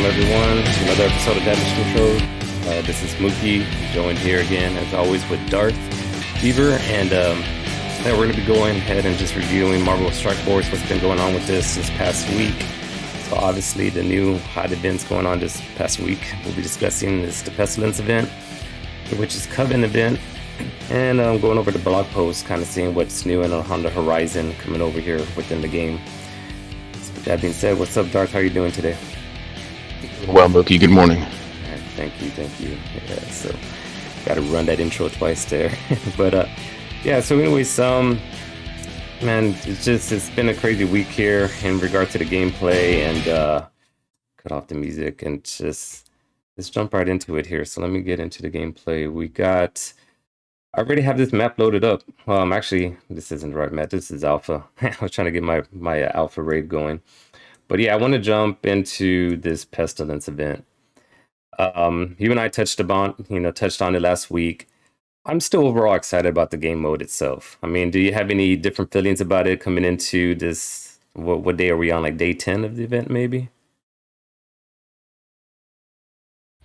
everyone, to another episode of Damage Control. This is Mookie, joined here again, as always, with Darth, Beaver, and we're going to be going ahead and just reviewing Marvel Strike Force, what's been going on with this past week. So obviously the new hot events going on this past week we'll be discussing is the Pestilence Event, which is Coven event, and going over the blog post, kind of seeing what's new and on the horizon coming over here within the game. So with that being said, what's up, Darth? How are you doing today? Well, Mookie, good morning. Right, thank you. Yeah, so got to run that intro twice there, but yeah. So anyways, man, it's been a crazy week here in regard to the gameplay, and cut off the music and just let's jump right into it here. So let me get into the gameplay. I already have this map loaded up. Actually, this isn't the right map. This is alpha. I was trying to get my alpha raid going. But yeah, I want to jump into this Pestilence event. You and I touched on it last week. I'm still overall excited about the game mode itself. I mean, do you have any different feelings about it coming into this? What day are we on? Like day 10 of the event, maybe?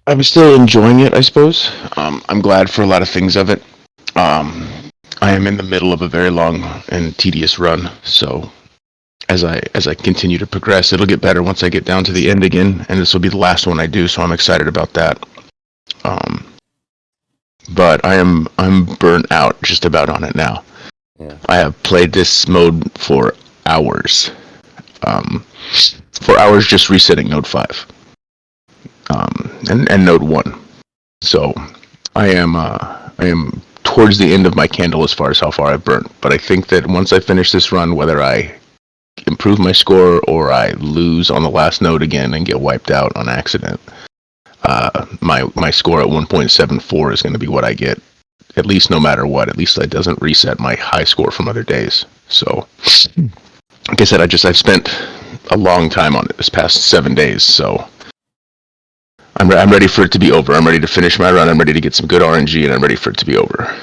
I'm still enjoying it, I suppose. I'm glad for a lot of things of it. I am in the middle of a very long and tedious run, so as I continue to progress, it'll get better once I get down to the end again, and this will be the last one I do, so I'm excited about that. But I'm burnt out just about on it now. Yeah. I have played this mode for hours. For hours just resetting Node 5. And Node 1. So I am towards the end of my candle as far as how far I've burnt. But I think that once I finish this run, whether I improve my score or I lose on the last node again and get wiped out on accident, my score at 1.74 is going to be what I get, at least no matter what. At least it doesn't reset my high score from other days. So, like I said, I've spent a long time on it this past 7 days, so I'm ready for it to be over. I'm ready to finish my run. I'm ready to get some good RNG, and I'm ready for it to be over.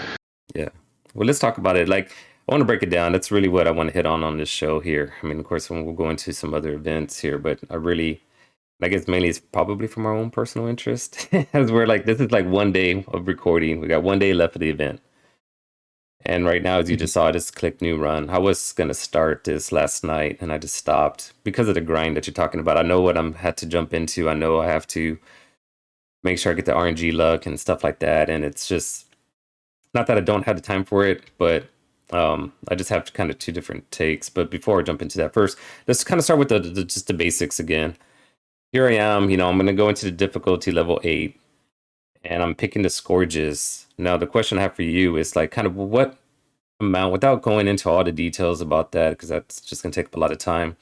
Yeah. Well, let's talk about it. Like, I want to break it down. That's really what I want to hit on this show here. I mean, of course, we'll go into some other events here, but I guess mainly it's probably from our own personal interest, as we're like, this is like 1 day of recording. We got 1 day left of the event. And right now, as you just saw, I just clicked new run. I was going to start this last night, and I just stopped because of the grind that you're talking about. I know what I had to jump into. I know I have to make sure I get the RNG luck and stuff like that. And it's just, not that I don't have the time for it, but I just have kind of two different takes. But before I jump into that, first, let's kind of start with just the basics again. Here I am, I'm going to go into the difficulty level 8, and I'm picking the Scourges. Now, the question I have for you is like kind of what amount, without going into all the details about that, because that's just going to take up a lot of time,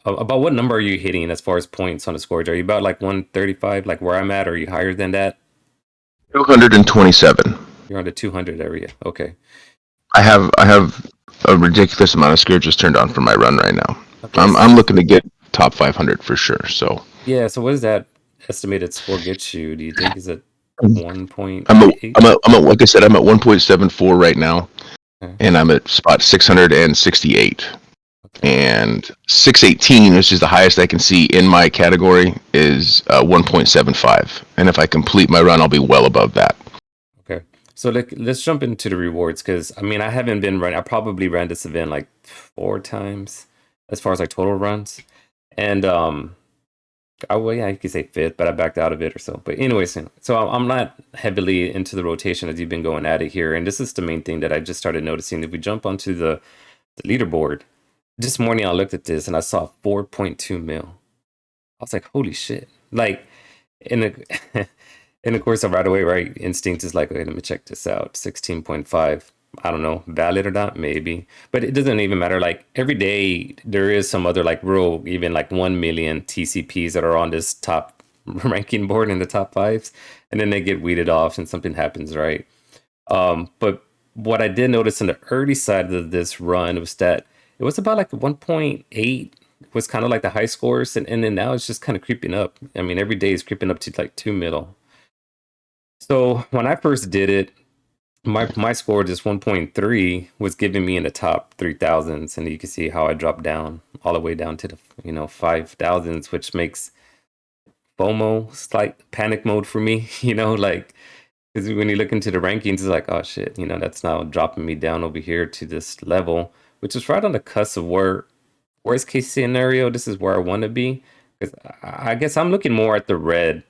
about what number are you hitting as far as points on the Scourge? Are you about like 135, like where I'm at, or are you higher than that? 227. You're on the 200 area. Okay. I have a ridiculous amount of Scourges turned on for my run right now. Okay, I'm looking to get top 500 for sure. So yeah. So what does that estimated score get you? Do you think is it 1.8? I'm at like I said, I'm at 1.74 right now, Okay. and I'm at spot 668. Okay. And 618, which is the highest I can see in my category, is 1.75. And if I complete my run, I'll be well above that. Okay. So let's jump into the rewards, because I mean I haven't been running. I probably ran this event like 4 times as far as like total runs, and well, yeah, you could say 5th, but I backed out of it or so. But anyways, so I'm not heavily into the rotation as you've been going at it here, and this is the main thing that I just started noticing. If we jump onto the leaderboard, this morning I looked at this and I saw 4.2 mil. I was like, holy shit! Like, and of course, right away, right? Instinct is like, okay, let me check this out. 16.5. I don't know, valid or not, maybe. But it doesn't even matter. Like, every day, there is some other, like, real, even like 1 million TCPs that are on this top ranking board in the top 5s. And then they get weeded off and something happens, right? But what I did notice in the early side of this run was that it was about like 1.8 was kind of like the high scores. And then now it's just kind of creeping up. I mean, every day is creeping up to like 2 mil. So when I first did it, my score just 1.3 was giving me in the top 3,000s, and you can see how I dropped down all the way down to the 5,000s, which makes FOMO, slight panic mode for me. Like because when you look into the rankings, it's like, oh shit, that's now dropping me down over here to this level, which is right on the cusp of where worst case scenario, this is where I want to be. Because I guess I'm looking more at the red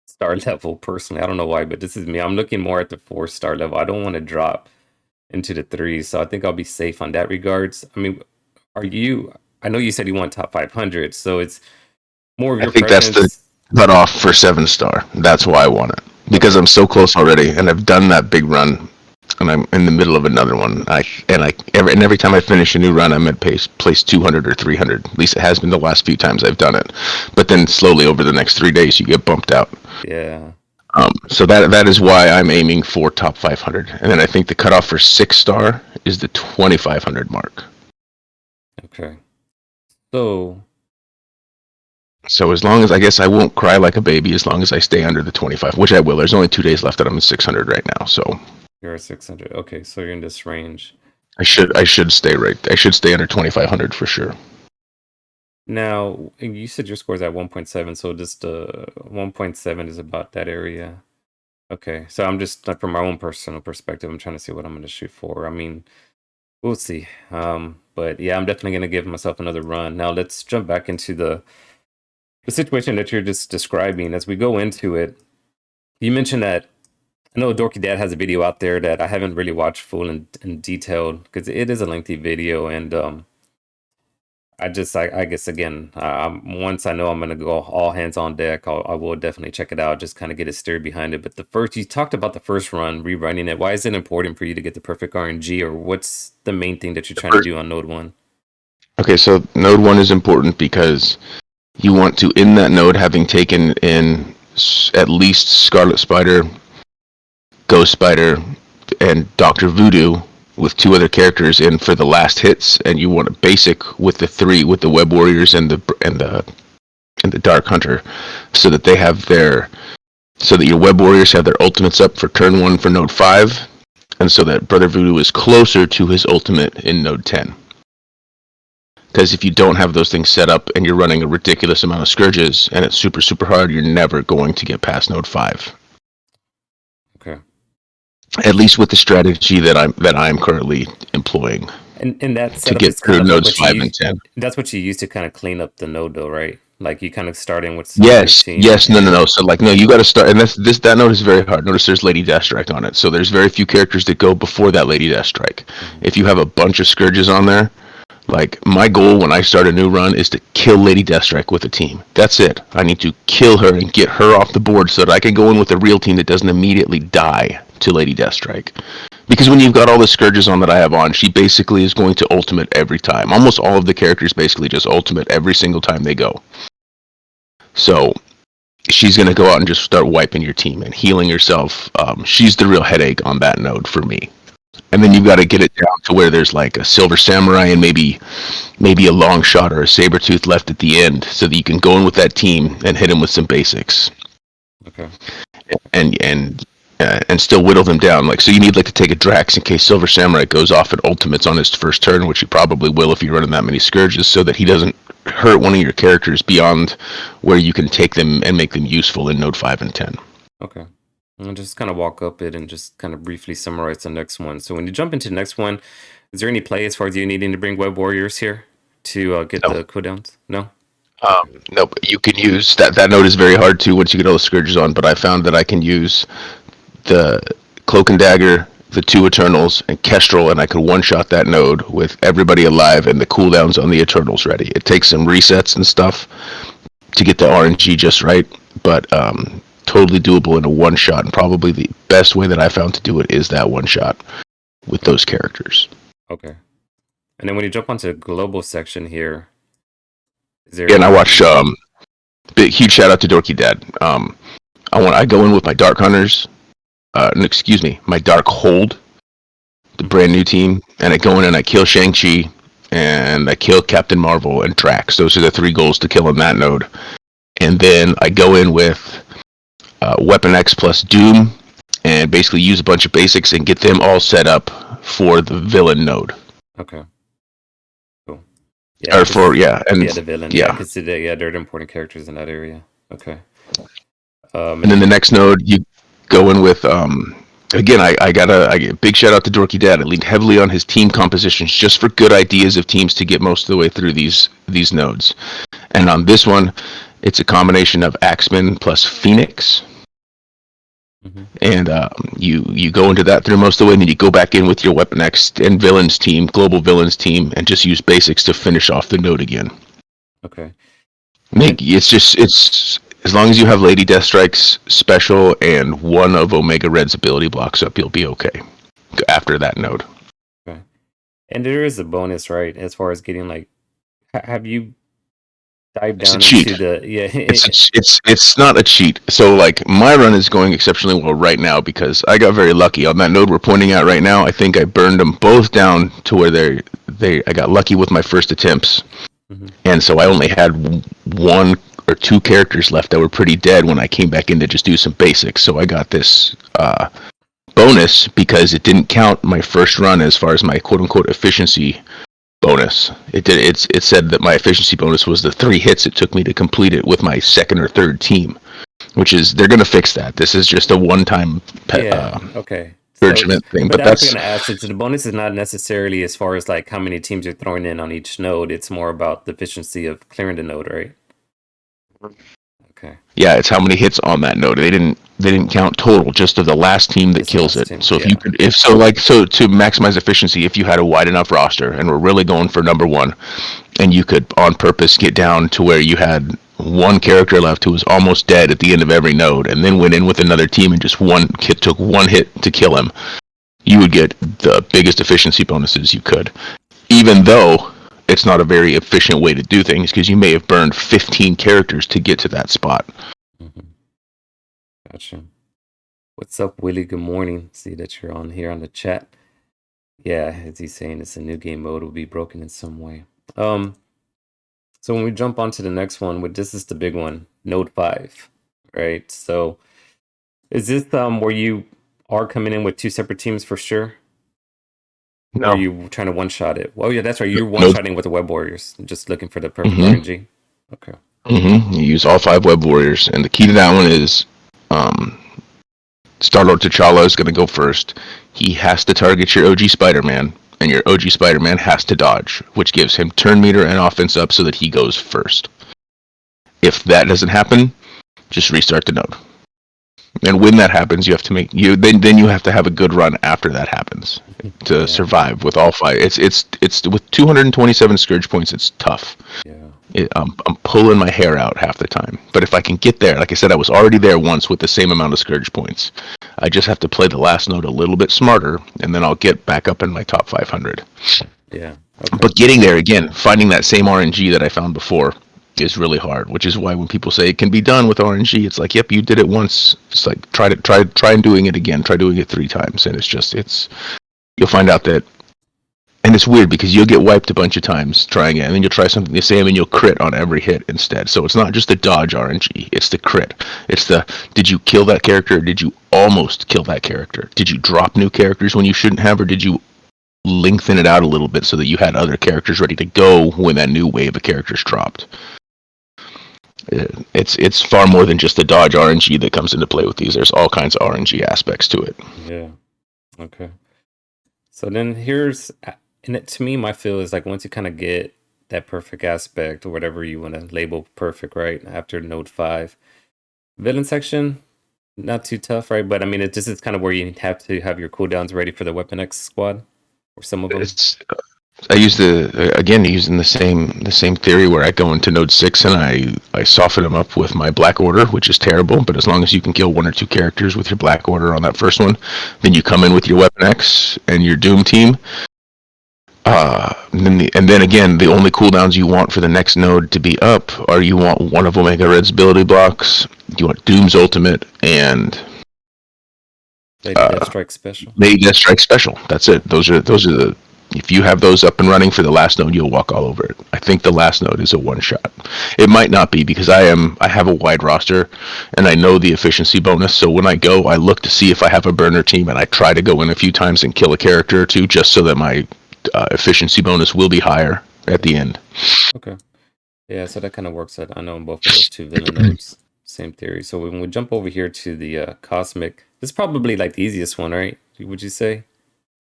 star level personally. I don't know why, but this is me. I'm looking more at the 4-star level. I don't want to drop into the threes, so I think I'll be safe on that regards. I mean, are you? I know you said you want top 500, so it's more of I your think that's the preference. cutoff for 7-star. That's why I want it because Okay, I'm so close already, and I've done that big run, and I'm in the middle of another one. Every time I finish a new run, I'm at place 200 or 300. At least it has been the last few times I've done it. But then slowly over the next 3 days, you get bumped out. yeah, So that is why I'm aiming for top 500, and then I think the cutoff for 6-star is the 2,500 mark. okay. So So as long as I guess I won't cry like a baby as long as I stay under the 25, which I will. There's only 2 days left and I'm at 600 right now, so you're at 600. Okay, so you're in this range. I should stay right. I should stay under 2,500 for sure. Now, you said your score's at 1.7, so just 1.7 is about that area. Okay, so I'm just like from my own personal perspective, I'm trying to see what I'm going to shoot for. I mean, we'll see. But yeah, I'm definitely going to give myself another run. Now, let's jump back into the situation that you're just describing. As we go into it, you mentioned that I know Dorky Dad has a video out there that I haven't really watched full and detailed because it is a lengthy video, and I guess again, once I know I'm gonna go all hands on deck, I will definitely check it out, just kind of get a steer behind it. But you talked about the first run, rerunning it. Why is it important for you to get the perfect RNG, or what's the main thing that you're trying to do on Node 1? Okay, so node 1 is important because you want to in that node having taken in at least Scarlet Spider, Ghost Spider, and Doctor Voodoo with 2 other characters in for the last hits, and you want a basic with the Web Warriors and the Dark Hunter, so that they have so that your Web Warriors have their ultimates up for turn 1 for node 5, and so that Brother Voodoo is closer to his ultimate in node 10. Because if you don't have those things set up and you're running a ridiculous amount of scourges and it's super super hard, you're never going to get past node 5. Okay. At least with the strategy that I'm currently employing And that to setup get is kind through of like nodes what you 5 use. and 10. That's what you use to kind of clean up the node, though, right? Like you kind of starting with someone on your Yes, team. yes, no, no, no. So like, no, you got to start, and that node is very hard. Notice there's Lady Deathstrike on it, so there's very few characters that go before that Lady Deathstrike. Mhm. If you have a bunch of scourges on there, like my goal when I start a new run is to kill Lady Deathstrike with a team. That's it. I need to kill her and get her off the board so that I can go in with a real team that doesn't immediately die to Lady Deathstrike. Because when you've got all the scourges on that I have on, she basically is going to ultimate every time. Almost all of the characters basically just ultimate every single time they go. So she's going to go out and just start wiping your team and healing yourself. She's the real headache on that node for me. And then you've got to get it down to where there's like a Silver Samurai and maybe a long shot or a saber tooth left at the end, so that you can go in with that team and hit them with some basics, Okay. and still whittle them down. Like, so you need like to take a Drax in case Silver Samurai goes off at ultimates on his first turn, which he probably will if you're running that many scourges, so that he doesn't hurt one of your characters beyond where you can take them and make them useful in node 5 and 10. Okay. I'll just kind of walk up it and just kind of briefly summarize the next one. So when you jump into the next one, is there any play as far as you needing to bring Web Warriors here to get No. the cooldowns? No? Okay. Nope. You can use that. That node is very hard too once you get all the scourges on. But I found that I can use the Cloak and Dagger, the 2 Eternals, and Kestrel, and I could one-shot that node with everybody alive and the cooldowns on the Eternals ready. It takes some resets and stuff to get the RNG just right, but totally doable in a one-shot. And probably the best way that I found to do it is that one-shot with those characters. Okay. And then when you jump onto the global section here, is there Yeah, and I any... watch. Huge shout out to Dorky Dad. I go in with my Dark Hunters. Excuse me, my Dark Hold, the brand new team, and I go in and I kill Shang-Chi, and I kill Captain Marvel and Drax. Those are the 3 goals to kill in that node. And then I go in with Weapon X plus Doom, and basically use a bunch of basics and get them all set up for the villain node. Okay. Cool. Yeah, Or for, yeah, and yeah, the villain. Yeah, yeah. because they're the important characters in that area. Okay. And then the next node, you go in with again, I get a big shout out to Dorky Dad. I leaned heavily on his team compositions just for good ideas of teams to get most of the way through these nodes. And on this one, it's a combination of Axeman plus Phoenix. Mm-hmm. And you go into that through most of the way, and then you go back in with your Weapon X and Villains team, Global Villains team, and just use basics to finish off the node again. Okay. It's as long as you have Lady Deathstrike's special and one of Omega Red's ability blocks up, you'll be okay after that node. Okay. And there is a bonus, right? As far as getting like, have you dived down into the It's not a cheat. So like my run is going exceptionally well right now because I got very lucky on that node we're pointing at right now. I think I burned them both down to where I got lucky with my first attempts. Mm-hmm. And so I only had one or two characters left that were pretty dead when I came back in to just do some basics. So I got this bonus because it didn't count my first run as far as my quote unquote efficiency bonus. It said that my efficiency bonus was the 3 hits it took me to complete it with my second or third team, which is they're going to fix that. This is just a one-time okay. Judgment thing. But that's going to ask. So the bonus is not necessarily as far as like how many teams you're throwing in on each node. It's more about the efficiency of clearing the node, right? Okay. Yeah, it's how many hits on that node. They didn't count total, just of the last team that kills it. Team, so if you could, to maximize efficiency, if you had a wide enough roster and were really going for number one, and you could on purpose get down to where you had one character left who was almost dead at the end of every node, and then went in with another team and just took one hit to kill him, you would get the biggest efficiency bonuses you could. Even though it's not a very efficient way to do things because you may have burned 15 characters to get to that spot. Mm-hmm. Gotcha. What's up, Willie? Good morning. See that you're on here on the chat. Yeah, as he's saying, it's a new game mode will be broken in some way. So when we jump onto the next one, this is the big one, Node 5, right? So is this where you are coming in with 2 separate teams for sure? No. Or are you trying to one-shot it? Well, yeah, that's right. You're one-shotting with the Web Warriors, just looking for the perfect RNG. Okay. Mm-hmm. You use all 5 Web Warriors, and the key to that one is Star-Lord T'Challa is going to go first. He has to target your OG Spider-Man, and your OG Spider-Man has to dodge, which gives him turn meter and offense up so that he goes first. If that doesn't happen, just restart the node. And when that happens, you have to then you have to have a good run after that happens to survive with all 5. It's with 227 Scourge points, it's tough. Yeah. I'm pulling my hair out half the time. But if I can get there, like I said, I was already there once with the same amount of Scourge points. I just have to play the last node a little bit smarter, and then I'll get back up in my top 500. Yeah. Okay. But getting there again, finding that same RNG that I found before is really hard, which is why when people say it can be done with RNG, it's like, yep, you did it once. It's like try and doing it again. Try doing it 3 times, and you'll find out that. And it's weird because you'll get wiped a bunch of times trying it, and then you'll try something the same and you'll crit on every hit instead. So it's not just the dodge RNG, it's the crit. It's did you kill that character or did you almost kill that character? Did you drop new characters when you shouldn't have, or did you lengthen it out a little bit so that you had other characters ready to go when that new wave of characters dropped? It's far more than just the dodge RNG that comes into play with these. There's all kinds of RNG aspects to it. Yeah. Okay. So then to me, my feel is like once you kind of get that perfect aspect or whatever you want to label perfect, right? After node 5, villain section, not too tough, right? But I mean, this is kind of where you have to have your cooldowns ready for the Weapon X squad or some of them. I use using the same theory where I go into node 6 and I soften them up with my Black Order, which is terrible, but as long as you can kill 1 or 2 characters with your Black Order on that first one, then you come in with your Weapon X and your Doom team. And then again, the only cooldowns you want for the next node to be up are you want one of Omega Red's ability blocks, you want Doom's ultimate, and Lady Deathstrike special. Lady Deathstrike special. That's it. Those are the. If you have those up and running for the last node, you'll walk all over it. I think the last node is a one-shot. It might not be because I have a wide roster, and I know the efficiency bonus. So when I go, I look to see if I have a burner team, and I try to go in a few times and kill a character or 2, just so that my efficiency bonus will be higher at the end. Okay. Yeah, so that kind of works out. I know in both of those 2 villain nodes. Same theory. So when we jump over here to the cosmic, it's probably like the easiest one, right? Would you say?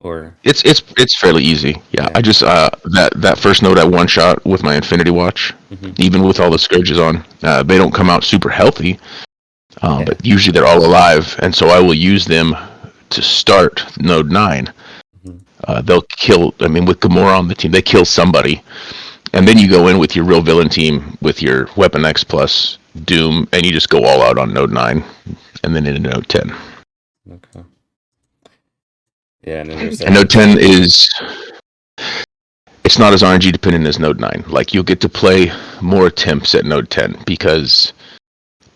Or It's fairly easy. Yeah, yeah. I just that first node I one shot with my Infinity Watch, Hmm. even with all the scourges on, they don't come out super healthy, Yeah. but usually they're all alive, and so I will use them to start node 9. Hmm. They'll kill. I mean, with Gamora on the team, they kill somebody, and then you go in with your real villain team with your Weapon X plus Doom, and you just go all out on node 9, and then into node 10. Okay. Yeah, and then there's And that. node 10 is it's not as RNG dependent as node 9. Like you'll get to play more attempts at node 10 because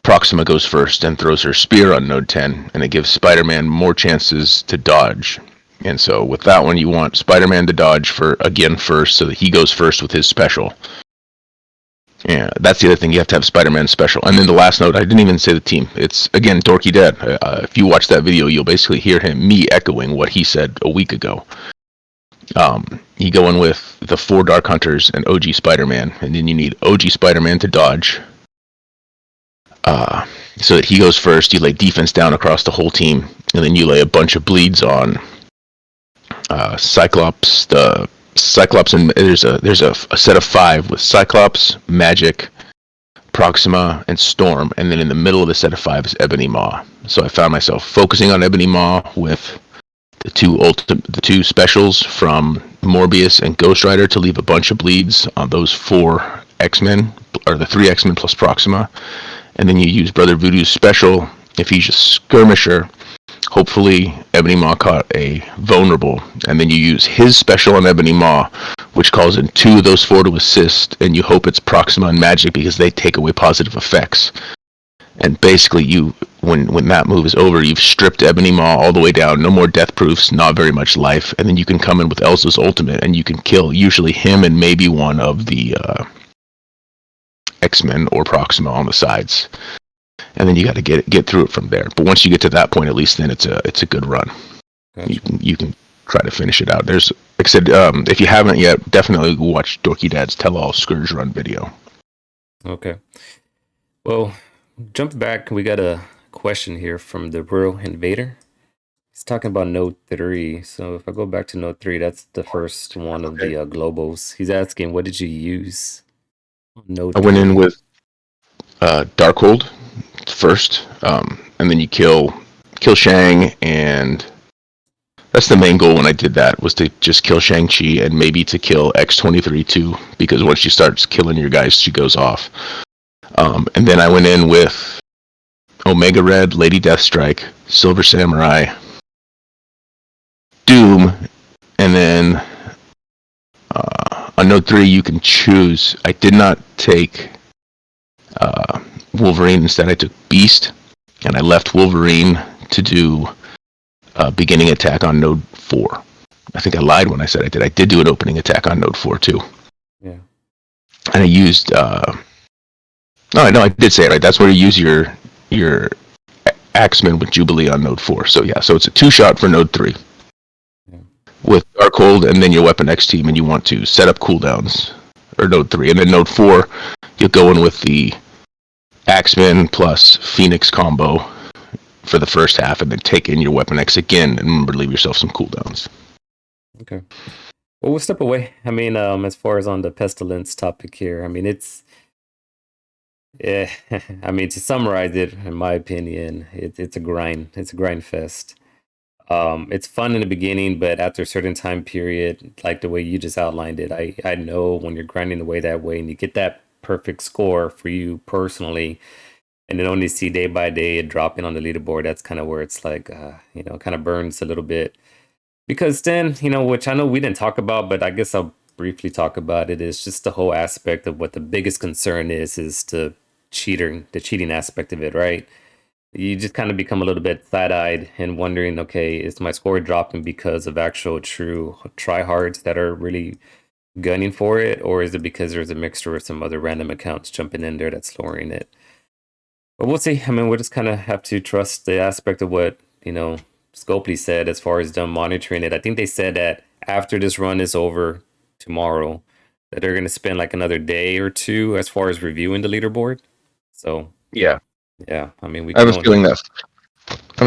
Proxima goes first and throws her spear on node 10, and it gives Spider-Man more chances to dodge. And so with that one, you want Spider-Man to dodge for again first, so that he goes first with his special. Yeah, that's the other thing. You have to have Spider-Man special. And then the last note, I didn't even say the team. It's again Dorky Dad. If you watch that video, you'll basically hear me echoing what he said a week ago. You go in with the 4 Dark Hunters and OG Spider-Man, and then you need OG Spider-Man to dodge, so that he goes first. You lay defense down across the whole team, and then you lay a bunch of bleeds on Cyclops. The Cyclops, and there's a set of 5 with Cyclops, Magic, Proxima, and Storm, and then in the middle of the set of 5 is Ebony Maw. So I found myself focusing on Ebony Maw with the two specials from Morbius and Ghost Rider to leave a bunch of bleeds on those 4 X-Men, or the 3 X-Men plus Proxima, and then you use Brother Voodoo's special if he's a skirmisher. Hopefully, Ebony Maw caught a vulnerable, and then you use his special on Ebony Maw, which calls in 2 of those 4 to assist, and you hope it's Proxima and Magic because they take away positive effects. And basically, when that move is over, you've stripped Ebony Maw all the way down. No more death proofs, not very much life, and then you can come in with Elsa's ultimate, and you can kill usually him and maybe one of the X-Men or Proxima on the sides. And then you got to get through it from there. But once you get to that point, at least then it's a good run. Gotcha. You can try to finish it out. There's, like I said, if you haven't yet, definitely watch Dorky Dad's Tell All Scourge Run video. Okay. Well, jump back. We got a question here from the Rural Invader. He's talking about Note 3. So if I go back to Note 3, that's the first one of the globals. He's asking, what did you use on Note I went in 3? with Darkhold first, and then you kill Shang, and that's the main goal when I did that, was to just kill Shang-Chi and maybe to kill X-23 too, because once she starts killing your guys, she goes off. And then I went in with Omega Red, Lady Deathstrike, Silver Samurai, Doom, and then on Note 3 you can choose. I did not take Wolverine. Instead I took Beast, and I left Wolverine to do beginning attack on Node 4. I think I lied when I said I did. I did do an opening attack on Node 4 too. Yeah. And I used no, I did say it right. That's where you use your Axeman with Jubilee on Node 4. So yeah, so it's a 2-shot for Node 3. Yeah. With Darkhold and then your Weapon X team, and you want to set up cooldowns, or Node 3. And then Node 4, you'll go in with the Axeman plus Phoenix combo for the first half, and then take in your Weapon X again, and remember to leave yourself some cooldowns. Okay. Well, we'll step away. I mean, as far as on the pestilence topic here, I mean, yeah, I mean, to summarize it, in my opinion, it's a grind. It's a grind fest. It's fun in the beginning, but after a certain time period, like the way you just outlined it, I know when you're grinding away that way and you get that perfect score for you personally, and then only see day by day it dropping on the leaderboard, that's kind of where it's like, kind of burns a little bit. Because then, which I know we didn't talk about, but I guess I'll briefly talk about it, is just the whole aspect of what the biggest concern is the cheating aspect of it, right? You just kind of become a little bit sad-eyed and wondering, okay, is my score dropping because of actual true tryhards that are really gunning for it, or is it because there's a mixture of some other random accounts jumping in there that's lowering it? But we'll see. I mean, we'll just kind of have to trust the aspect of what, Scopely said as far as them monitoring it. I think they said that after this run is over tomorrow, that they're going to spend like another day or two as far as reviewing the leaderboard. So Yeah. Yeah, I mean, we I have can a only.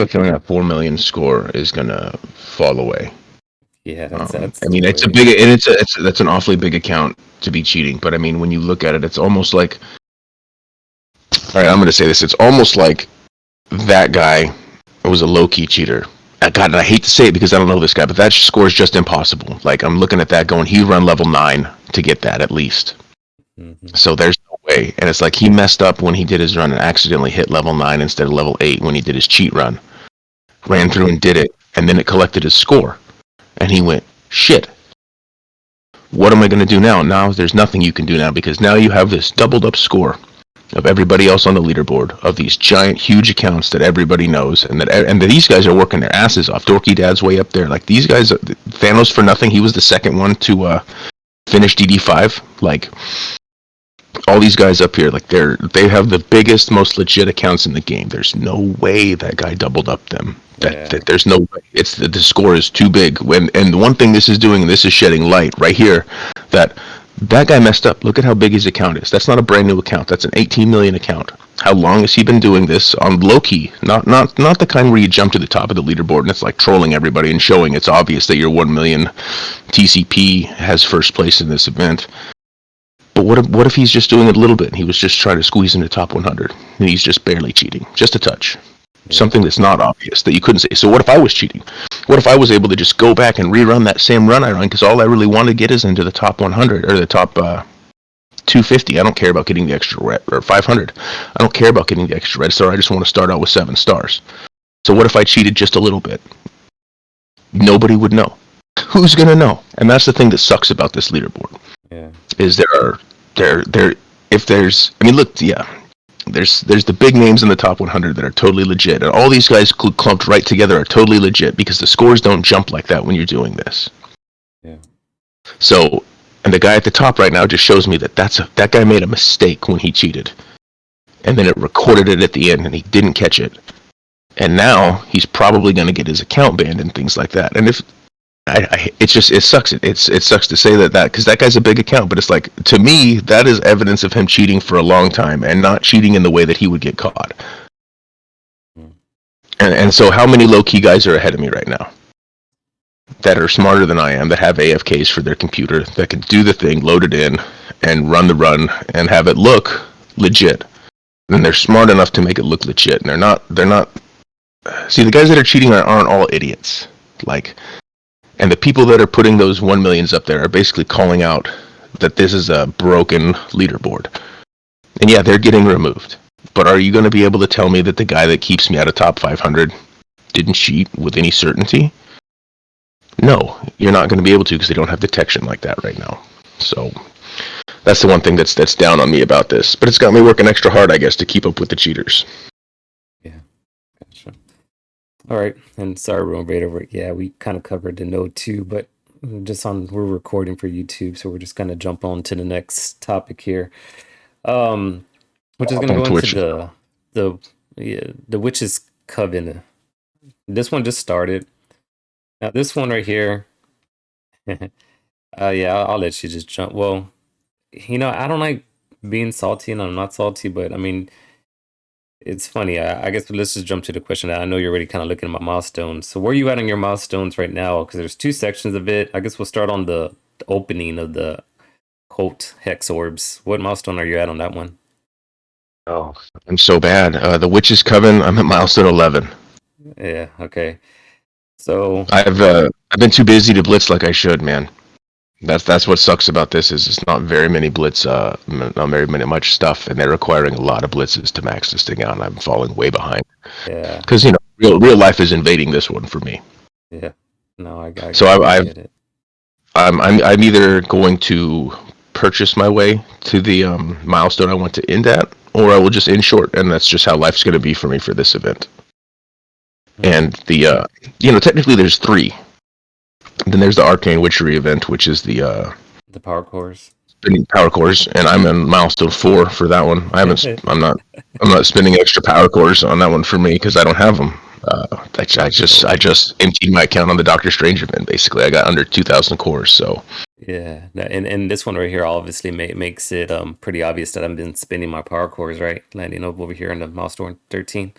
feeling that 4 million score is gonna fall away. Yeah, that's I the mean, it's a way. big, and that's an awfully big account to be cheating. But I mean, when you look at it, it's almost like, all right, I'm gonna say this. It's almost like that guy was a low key cheater. God, and I hate to say it because I don't know this guy, but that score is just impossible. Like I'm looking at that, going, he run level 9 to get that at least. Hmm. So there's no way. And it's like he messed up when he did his run and accidentally hit level 9 instead of level 8 when he did his cheat run. Ran through and did it, and then it collected his score. And he went, shit, what am I going to do now? Now there's nothing you can do now because now you have this doubled up score of everybody else on the leaderboard of these giant, huge accounts that everybody knows, and that these guys are working their asses off. Dorky Dad's way up there. Like these guys, Thanos for nothing. He was the second one to finish DD5. Like all these guys up here, like they have the biggest, most legit accounts in the game. There's no way that guy doubled up them. Yeah, There's no way. It's the score is too big. And the one thing this is doing, and this is shedding light right here, that guy messed up. Look at how big his account is. That's not a brand new account. That's an 18 million account. How long has he been doing this on low key? Not the kind where you jump to the top of the leaderboard and it's like trolling everybody and showing it's obvious that your 1 million TCP has first place in this event. But what if he's just doing it a little bit? And he was just trying to squeeze into top 100, and he's just barely cheating, just a touch, yeah, something that's not obvious that you couldn't say. So what if I was cheating? What if I was able to just go back and rerun that same run I run because all I really want to get is into the top 100 or the top 250. I don't care about getting the extra red or 500. I don't care about getting the extra red star. I just want to start out with 7 stars. So what if I cheated just a little bit? Nobody would know. Who's gonna know? And that's the thing that sucks about this leaderboard. yeah, Is there if there's I mean look, yeah, there's the big names in the top 100 that are totally legit, and all these guys clumped right together are totally legit because the scores don't jump like that when you're doing this. yeah, So, and the guy at the top right now just shows me that that guy made a mistake when he cheated, and then it recorded it at the end, and he didn't catch it, and now he's probably going to get his account banned and things like that. And if it sucks. It sucks to say that because that guy's a big account, but it's like to me that is evidence of him cheating for a long time and not cheating in the way that he would get caught. mm, And so how many low key guys are ahead of me right now that are smarter than I am that have AFKs for their computer that can do the thing, load it in, and run the run and have it look legit. And they're smart enough to make it look legit. And they're not. See, the guys that are cheating aren't all idiots. Like. And the people that are putting those 1 millions up there are basically calling out that this is a broken leaderboard. And yeah, they're getting removed. But are you going to be able to tell me that the guy that keeps me out of top 500 didn't cheat with any certainty? No, you're not going to be able to because they don't have detection like that right now. So that's the one thing that's down on me about this. But it's got me working extra hard, I guess, to keep up with the cheaters. yeah. Gotcha. All right, and sorry, we went right over it. Yeah, we kind of covered the node too, but we're recording for YouTube, so we're just gonna jump on to the next topic here. Which is gonna On go into Twitch. the Witch's Coven. This one just started. Now this one right here, yeah, I'll let you just jump. Well, I don't like being salty, and I'm not salty, but I mean, it's funny. I guess let's just jump to the question. I know you're already kind of looking at my milestones. So where are you at on your milestones right now? Because there's 2 sections of it. I guess we'll start on the opening of the cult hex orbs. What milestone are you at on that one? Oh, I'm so bad. The Witch's Coven, I'm at milestone 11. Yeah, okay. So I've been too busy to blitz like I should, man. That's what sucks about this is it's not very many blitz, not very much stuff, and they're requiring a lot of blitzes to max this thing out, and I'm falling way behind yeah, because real life is invading this one for me. yeah. No, So I get it. I'm either going to purchase my way to the milestone I want to end at, or I will just end short, and that's just how life's going to be for me for this event. And the technically there's 3. Then there's the Arcane Witchery event, which is the power cores. spinning power cores, and I'm in milestone 4 for that one. I'm not spending extra power cores on that one for me because I don't have them. I just emptied my account on the Doctor Strange event. Basically, I got under 2,000 cores. So Yeah, and this one right here obviously makes it pretty obvious that I've been spending my power cores, right? Landing up over here in the milestone 13.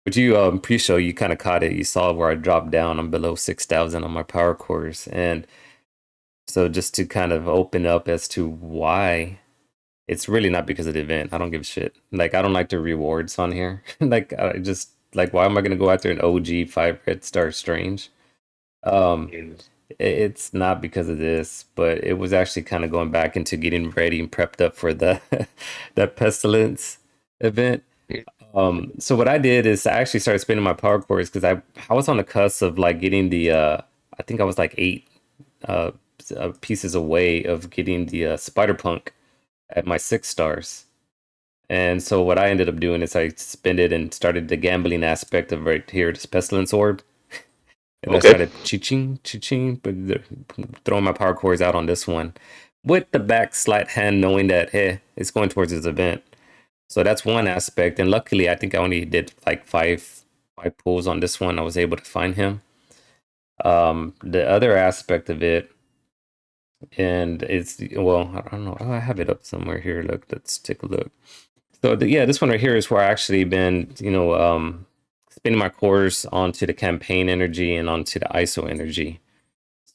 But you pre-show you kind of caught it. You saw where I dropped down. I'm below 6,000 on my power cores, and so just to kind of open up as to why, it's really not because of the event. I don't give a shit. Like I don't like the rewards on here. Like I just like why am I gonna go after an OG 5 red star strange? Um, it's not because of this, but it was actually kind of going back into getting ready and prepped up for the that pestilence event. So what I did is I actually started spinning my power cores because I was on the cusp of like getting the I think I was like 8 pieces away of getting the spider punk at my 6 stars. And so what I ended up doing is I spent it and started the gambling aspect of right here, this pestilence orb. And I okay. started ching, but throwing my power cores out on this one with the back slight hand, knowing that hey, it's going towards this event. So that's one aspect. And luckily, I think I only did like five pulls on this one. I was able to find him. The other aspect of it, and it's well, I don't know. Oh, I have it up somewhere here. Look, let's take a look. So yeah, this one right here is where I actually been, spinning my cores onto the campaign energy and onto the ISO energy.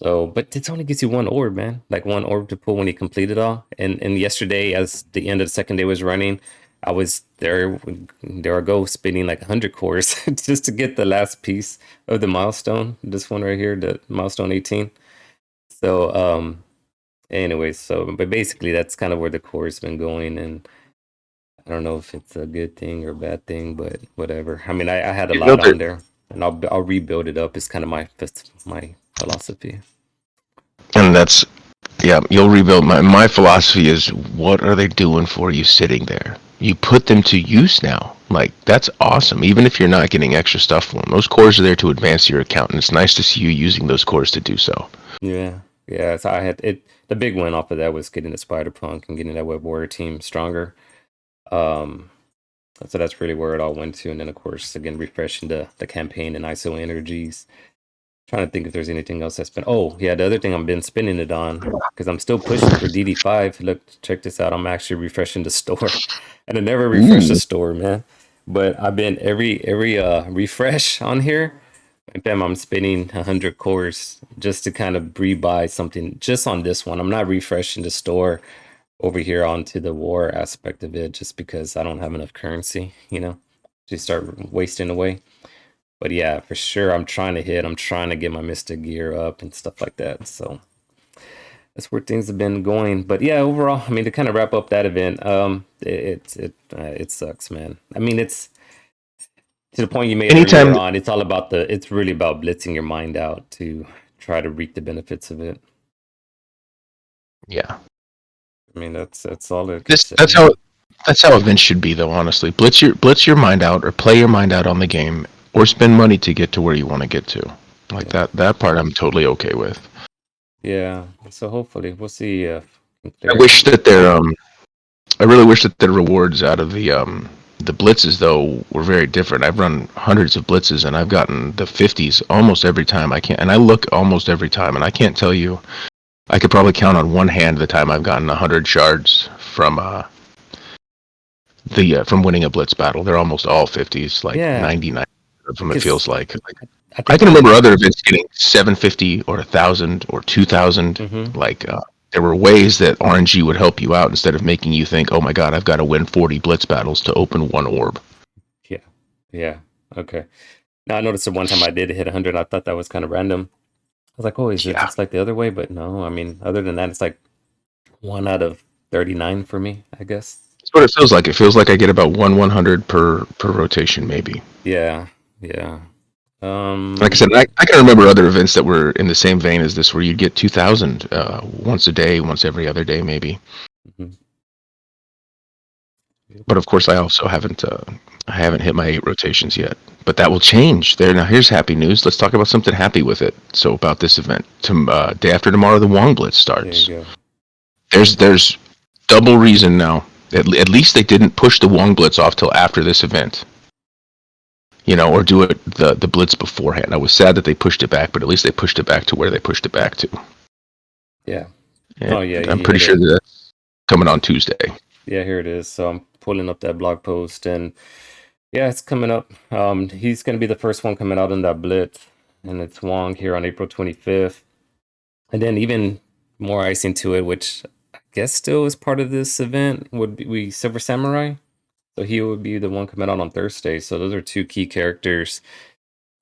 So, but it only gives you one orb, man. Like one orb to pull when you complete it all. And yesterday, as the end of the second day was running, I was there I go, spinning like 100 cores just to get the last piece of the milestone. This one right here, the milestone 18. So, anyways, but basically that's kind of where the core's been going, and I don't know if it's a good thing or a bad thing, but whatever. I mean, I had a You lot built on it, there, and I'll rebuild it up. It's kind of my philosophy. and that's yeah. You'll rebuild. My philosophy is, what are they doing for you sitting there? You put them to use now. Like that's awesome. Even if you're not getting extra stuff for them, those cores are there to advance your account, and it's nice to see you using those cores to do so. Yeah, yeah. So I had it. The big win off of that was getting the Spider Punk and getting that Web Warrior team stronger. Um, so that's really where it all went to. And then of course, again, refreshing the campaign and ISO energies. Trying to think if there's anything else that's been. Oh yeah, the other thing I've been spinning it on because I'm still pushing for DD5. Look, check this out. I'm actually refreshing the store, and I never refresh the Ooh, store, man. But I've been every refresh on here. And bam, I'm spinning 100 cores just to kind of rebuy something just on this one. I'm not refreshing the store over here onto the war aspect of it just because I don't have enough currency, to start wasting away. But yeah, for sure, I'm trying to get my Mystic gear up and stuff like that. So that's where things have been going. But yeah, overall, I mean, to kind of wrap up that event, it sucks, man. I mean, it's to the point you made earlier anytime on. It's really about blitzing your mind out to try to reap the benefits of it. yeah. I mean, that's all I can This say, that's man. how events should be though, honestly. Blitz your mind out or play your mind out on the game or spend money to get to where you want to get to. Like Yeah, that part I'm totally okay with. yeah. So hopefully, we'll see if we can I clear it. wish that their I really wish that the rewards out of the blitzes though were very different. I've run hundreds of blitzes and I've gotten the 50s almost every time. I look almost every time and I can't tell you. I could probably count on one hand the time I've gotten 100 shards from winning a blitz battle. They're almost all 50s, like Yeah, 99 of them. It because feels like I I think can I remember only. other events getting 750 or 1,000 or 2,000. Mm-hmm. Like there were ways that RNG would help you out instead of making you think, "Oh my God, I've got to win 40 blitz battles to open one orb." Yeah, yeah. Okay. Now I noticed the one time I did hit 100. I thought that was kind of random. I was like, oh, is it Yeah, just like the other way? But no, I mean, other than that, it's like 1 out of 39 for me, I guess. that's what it feels like. It feels like I get about 100 per rotation, maybe. Yeah, yeah. Like I said, I can remember other events that were in the same vein as this, where you'd get 2,000 once a day, once every other day, maybe. Mhm. Yep. But of course, I haven't hit my 8 rotations yet. But that will change. There now. Here's happy news. Let's talk about something happy with it. So about this event, day after tomorrow, the Wong Blitz There you starts. go. There's double reason now. At least they didn't push the Wong Blitz off till after this event. or do it the blitz beforehand. I was sad that they pushed it back, but at least they pushed it back to where they pushed it back to. Yeah. And Oh yeah, I'm you pretty hit sure it. that that's coming on Tuesday. Yeah, here it is. So I'm pulling up that blog post, and yeah, it's coming up. He's going to be the first one coming out in that blitz, and it's Wong here on April 25th. And then even more icing to it, which I guess still is part of this event, would be Silver Samurai. So he would be the one coming out on Thursday. So those are two key characters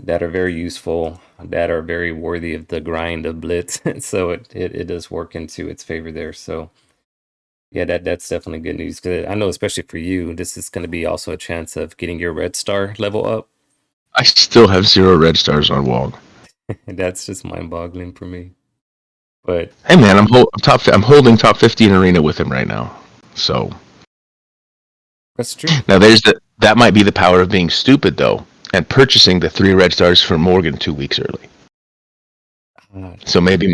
that are very useful, that are very worthy of the grind of Blitz. So it does work into its favor there. So yeah, that's definitely good news. Cause I know, especially for you, this is going to be also a chance of getting your red star level up. I still have 0 red stars on Wong. And that's just mind boggling for me. But Hey man, I'm holding top 50 in arena with him right now. So that's true. now that might be the power of being stupid though, and purchasing the 3 red stars for Morgan 2 weeks early. So maybe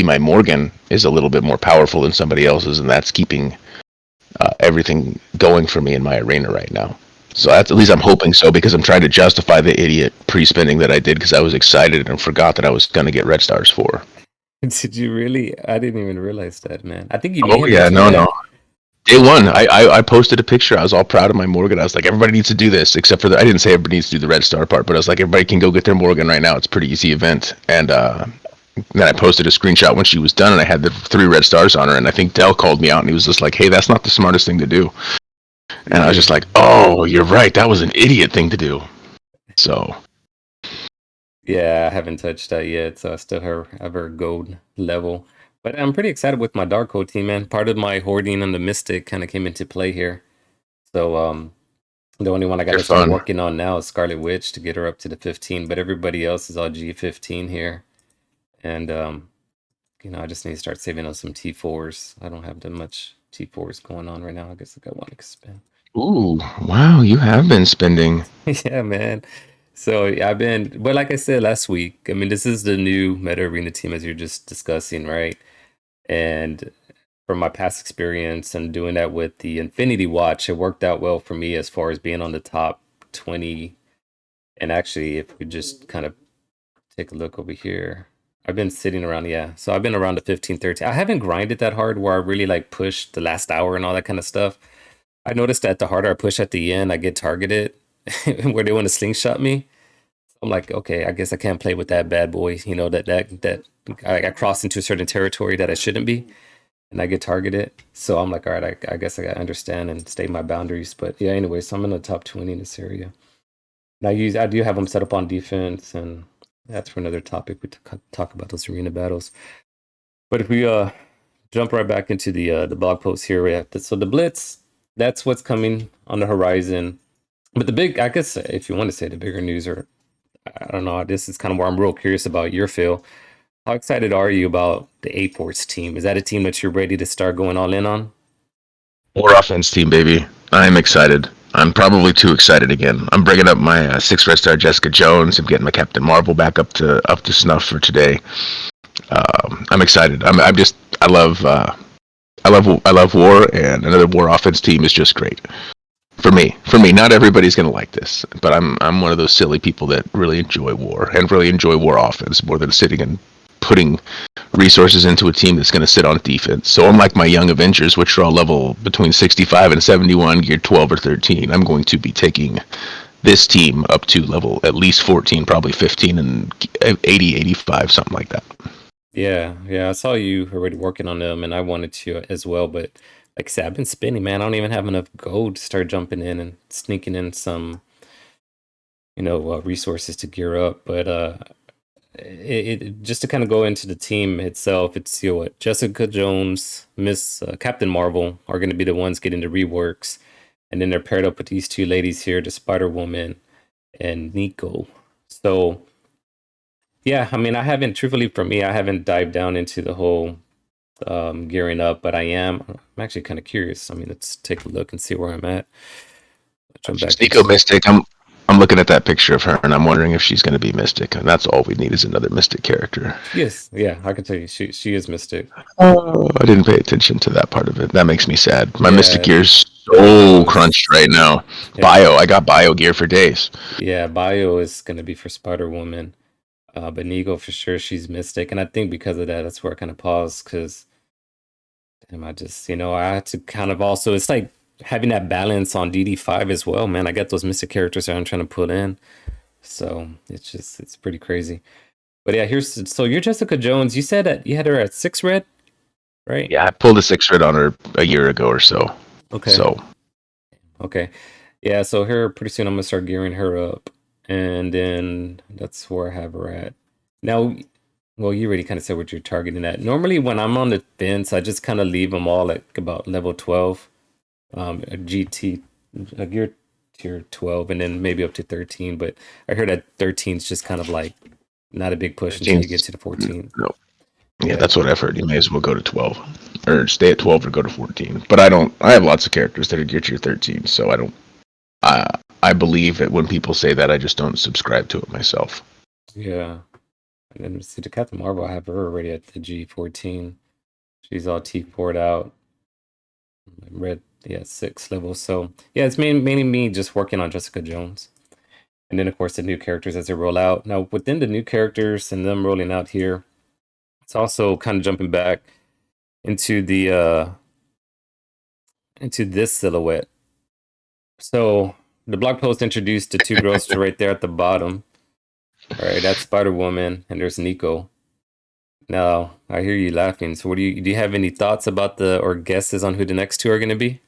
my Morgan is a little bit more powerful than somebody else's, and that's keeping everything going for me in my arena right now. So that's, at least I'm hoping so, because I'm trying to justify the idiot pre-spending that I did because I was excited and forgot that I was going to get red stars for. Did you really? I didn't even realize that, man. I think you may Oh have yeah, mentioned no. that. Day one, I posted a picture. I was all proud of my Morgan. I was like, everybody needs to do this, except for I didn't say everybody needs to do the red star part, but I was like, everybody can go get their Morgan right now. It's a pretty easy event. And then I posted a screenshot when she was done, and I had the 3 red stars on her. And I think Dell called me out, and he was just like, hey, that's not the smartest thing to do. And I was Yeah. just like, oh, you're right. That was an idiot thing to do. So Yeah, I haven't touched that yet, so I still have her gold level. But I'm pretty excited with my Dark Hole team, man. Part of my hoarding and the Mystic kind of came into play here. So the only one I got they're to start fun. working on now is Scarlet Witch to get her up to the 15, but everybody else is all G15 here. And I just need to start saving on some T4s. I don't have that much T4s going on right now. I guess I got one to spend. Ooh, wow, you have been spending. Yeah, man. So yeah, but like I said last week, I mean, this is the new Meta Arena team as you're just discussing, right? And from my past experience and doing that with the Infinity Watch, it worked out well for me as far as being on the top 20. And actually, if we just kind of take a look over here, I've been sitting around, yeah. So I've been around the 15, 13. I haven't grinded that hard where I really like pushed the last hour and all that kind of stuff. I noticed that the harder I push at the end, I get targeted where they want to slingshot me. I'm like, okay, I guess I can't play with that bad boy. That I cross into a certain territory that I shouldn't be, and I get targeted. So I'm like, all right, I guess I got to understand and stay my boundaries. But yeah, anyway, so I'm in the top 20 in this area. Now, I do have them set up on defense, and that's for another topic. We talk about those arena battles. But if we jump right back into the blog post here, we have so the Blitz. That's what's coming on the horizon. But I guess, if you want to say the bigger news, or I don't know, this is kind of where I'm real curious about your feel. How excited are you about the A-Force team? Is that a team that you're ready to start going all in on? More offense team, baby. I'm excited. I'm probably too excited again. I'm bringing up my 6 red star Jessica Jones. I'm getting my Captain Marvel back up to snuff for today. I'm excited. I'm just I love war, and another war offense team is just great. For me, not everybody's gonna like this, but I'm one of those silly people that really enjoy war and really enjoy war offense more than sitting and putting resources into a team that's going to sit on defense. So unlike my young Avengers, which are all level between 65 and 71, gear 12 or 13, I'm going to be taking this team up to level at least 14, probably 15 and 80, 85, something like that. Yeah, I saw you already working on them, and I wanted to as well. But like I said, I've been spinning, man. I don't even have enough gold to start jumping in and sneaking in some, resources to gear up. But just to kind of go into the team itself, it's what Jessica Jones, Miss Captain Marvel are going to be the ones getting the reworks, and then they're paired up with these two ladies here, the Spider Woman and Nico. So yeah, I mean, truthfully for me, I haven't dived down into the whole gearing up, but I'm actually kind of curious. I mean, let's take a look and see where I'm at. Jump She's back Nico into. Mystic. I'm looking at that picture of her, and I'm wondering if she's going to be Mystic, and that's all we need is another Mystic character. Yes, yeah, I can tell you, she is Mystic. Oh, I didn't pay attention to that part of it. That makes me sad. My Mystic Yeah, gear's So crunched It's, right now. yeah, Bio, I got bio gear for days. yeah. Bio is gonna be for Spider Woman. But Nigo for sure, she's Mystic, and I think because of that, that's where I kind of paused because I just, I had to kind of also. It's like having that balance on DD5 as well, man. I got those Mystic characters that I'm trying to put in, so it's pretty crazy. But yeah, so you're Jessica Jones. You said that you had her at 6 red, right? Yeah, I pulled a 6 red on her a year ago or so. Okay, So okay, yeah. So here pretty soon I'm gonna start gearing her up, and then that's where I have her at now. Well, you already kind of said what you're targeting at. Normally, when I'm on the fence, I just kind of leave them all at about level 12, a GT, a gear tier 12, and then maybe up to 13. But I heard that 13 is just kind of like not a big push until you get 13's to the 14. no. Yeah, Yeah, that's what I've heard. You may as well go to 12 or stay at 12 or go to 14. But I don't. I have lots of characters that are geared to your 13, so I don't. I I believe that when people say that, I just don't subscribe to it myself. yeah. And then see the Captain Marvel, I have her already at the G14. She's all T4'd out. Red, yeah, 6 level. So yeah, it's mainly me just working on Jessica Jones. And then, of course, the new characters as they roll out. Now, within the new characters and them rolling out here, it's also kind of jumping back into the into this silhouette. So the blog post introduced the two girls to right there at the bottom. All right, that's Spider Woman, and there's Nico. Now, I hear you laughing. So, what do you have any thoughts about or guesses on who the next two are going to be?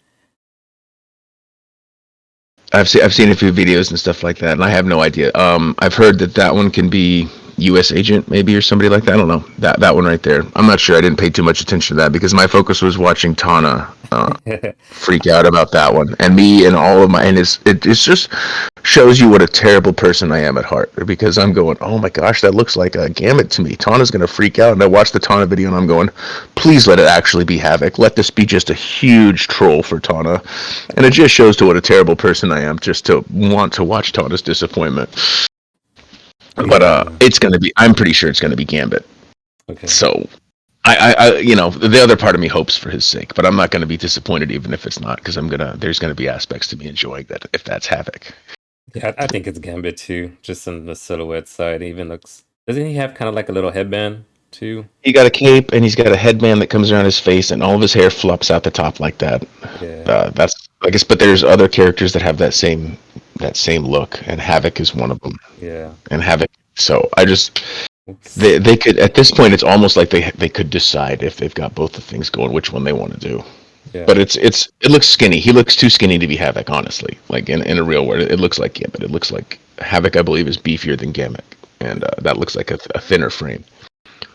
I've seen a few videos and stuff like that, and I have no idea. I've heard that one can be U.S. agent maybe or somebody like that. I don't know that one right there. I'm not sure. I didn't pay too much attention to that because my focus was watching Tana freak out about that one, and me and all of my and it's just shows you what a terrible person I am at heart because I'm going, oh my gosh, that looks like a Gambit to me. Tana's gonna freak out, and I watched the Tana video and I'm going, please let it actually be Havoc. Let this be just a huge troll for Tana, and it just shows to what a terrible person I am just to want to watch Tana's disappointment. But Yeah. it's gonna be. I'm pretty sure it's gonna be Gambit. Okay. So the other part of me hopes for his sake, but I'm not going to be disappointed even if it's not, because there's going to be aspects to me enjoying that if that's Havoc. Yeah, I think it's Gambit too. Just on the silhouette side, it even looks. Doesn't he have kind of like a little headband too? He got a cape and he's got a headband that comes around his face, and all of his hair flops out the top like that. Yeah. That's I guess, but there's other characters that have that same look, and Havoc is one of them. Yeah. And Havoc. So I just Oops. they could at this point it's almost like they could decide if they've got both the things going which one they want to do. Yeah. But it looks skinny. He looks too skinny to be Havoc, honestly. Like in a real world, it looks like Gambit. It looks like Havoc, I believe, is beefier than Gambit, and that looks like a thinner frame.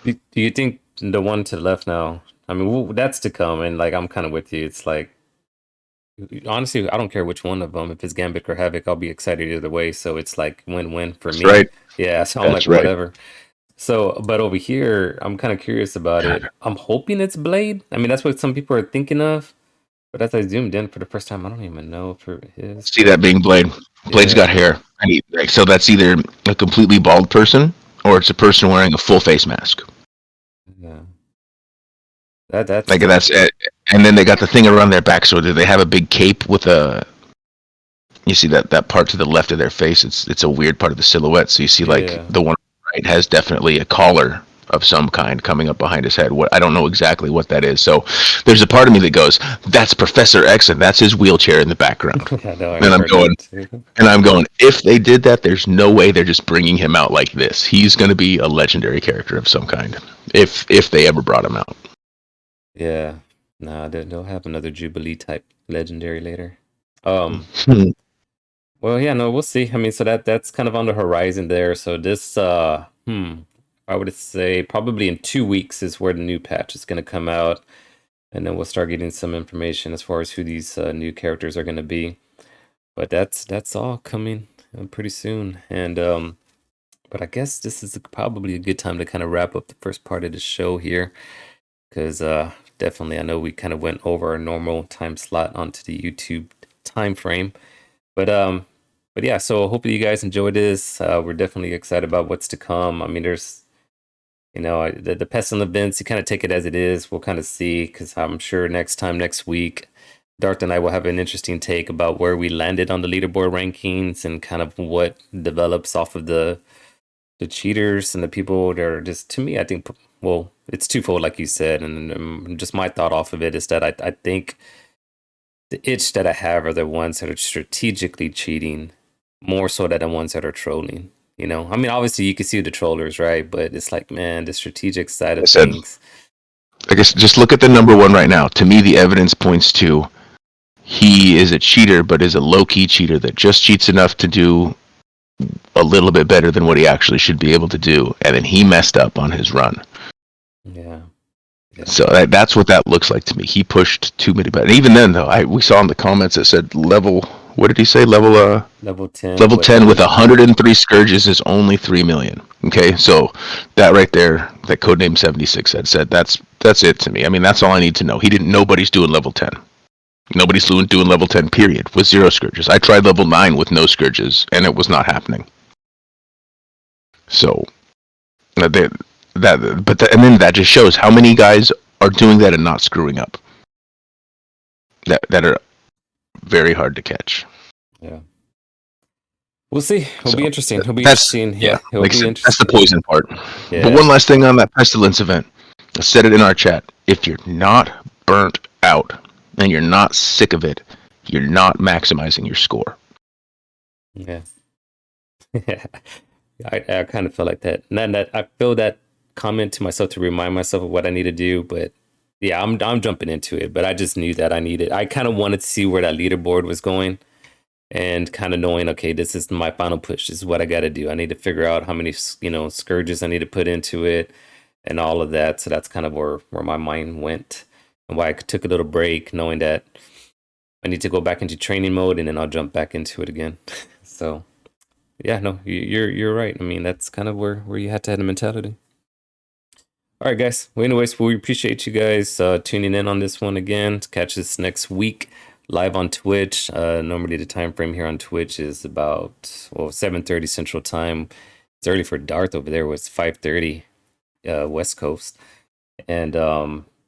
Do you think the one to the left now? I mean, that's to come, and like I'm kind of with you. It's like honestly, I don't care which one of them. If it's Gambit or Havoc, I'll be excited either way. So it's like win-win for That's me. right. Yeah. So I'm like That's right. whatever. So, but over here, I'm kind of curious about it. I'm hoping it's Blade. I mean, that's what some people are thinking of. But as I zoomed in for the first time, I don't even know if it is. See that being Blade. Blade's got Yeah, hair. So that's either a completely bald person or it's a person wearing a full face mask. yeah. That's Like that's it. And then they got the thing around their back. So do they have a big cape with a? You see that part to the left of their face. It's a weird part of the silhouette. So you see like yeah. the one right has definitely a collar of some kind coming up behind his head. What I don't know exactly what that is. So there's a part of me that goes, "That's Professor X, and that's his wheelchair in the background." I know I And I'm heard going, that too. if they did that, there's no way they're just bringing him out like this. He's going to be a legendary character of some kind, if they ever brought him out. Yeah. Nah, they'll have another Jubilee type legendary later. Um, well, yeah, no, we'll see. I mean, so that's kind of on the horizon there. So this I would say probably in 2 weeks is where the new patch is gonna come out, and then we'll start getting some information as far as who these new characters are gonna be. But that's all coming pretty soon. And but I guess this is probably a good time to kind of wrap up the first part of the show here, because definitely I know we kind of went over our normal time slot onto the YouTube time frame. But yeah, so hopefully you guys enjoyed this. We're definitely excited about what's to come. I mean, there's the Pestilence events. You kind of take it as it is. We'll kind of see because I'm sure next week Darth and I will have an interesting take about where we landed on the leaderboard rankings and kind of what develops off of the cheaters and the people that are just, to me, I think, well, it's twofold, like you said, and just my thought off of it is that I think the itch that I have are the ones that are strategically cheating more so than the ones that are trolling. You know, I mean, obviously you can see the trollers, right? But it's like, man, the strategic side I of said, things. I guess just look at the number one right now. To me, the evidence points to he is a cheater, but is a low-key cheater that just cheats enough to do a little bit better than what he actually should be able to do, and then he messed up on his run. Yeah. Yeah. So that's what that looks like to me. He pushed too many buttons. And even then, though, we saw in the comments that said level. What did he say? Level 10 Level with 10 with 103. 103 scourges is only 3 million. Okay, so that right there, that codename 76 said that's it to me. I mean, that's all I need to know. He didn't. Nobody's doing level 10. Nobody's doing level 10. Period. With 0 scourges. I tried level 9 with no scourges, and it was not happening. So and then that just shows how many guys are doing that and not screwing up. That are very hard to catch. Yeah. We'll see. It'll be interesting. It'll be That's interesting. Yeah, it'll like I be said, that's the interesting. poison part. Yeah. But one last thing on that Pestilence event. I said it in our chat. If you're not burnt out and you're not sick of it, you're not maximizing your score. Yeah. Yeah. I kind of feel like that. And then that I feel that comment to myself to remind myself of what I need to do. But yeah, I'm jumping into it. But I just knew that I kind of wanted to see where that leaderboard was going and kind of knowing, okay, this is my final push. This is what I got to do. I need to figure out how many, scourges I need to put into it and all of that. So that's kind of where my mind went and why I took a little break, knowing that I need to go back into training mode and then I'll jump back into it again. So yeah, no, you're right. I mean, that's kind of where you had to have the mentality. All right, guys. Well, anyways, we appreciate you guys tuning in on this one again. To catch us next week live on Twitch. Normally the time frame here on Twitch is about 7:30 Central Time. It's early for Darth over there. It was 5:30 West Coast, and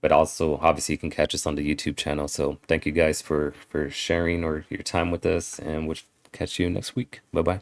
but also obviously you can catch us on the YouTube channel. So thank you guys for sharing or your time with us, and we'll catch you next week. Bye bye.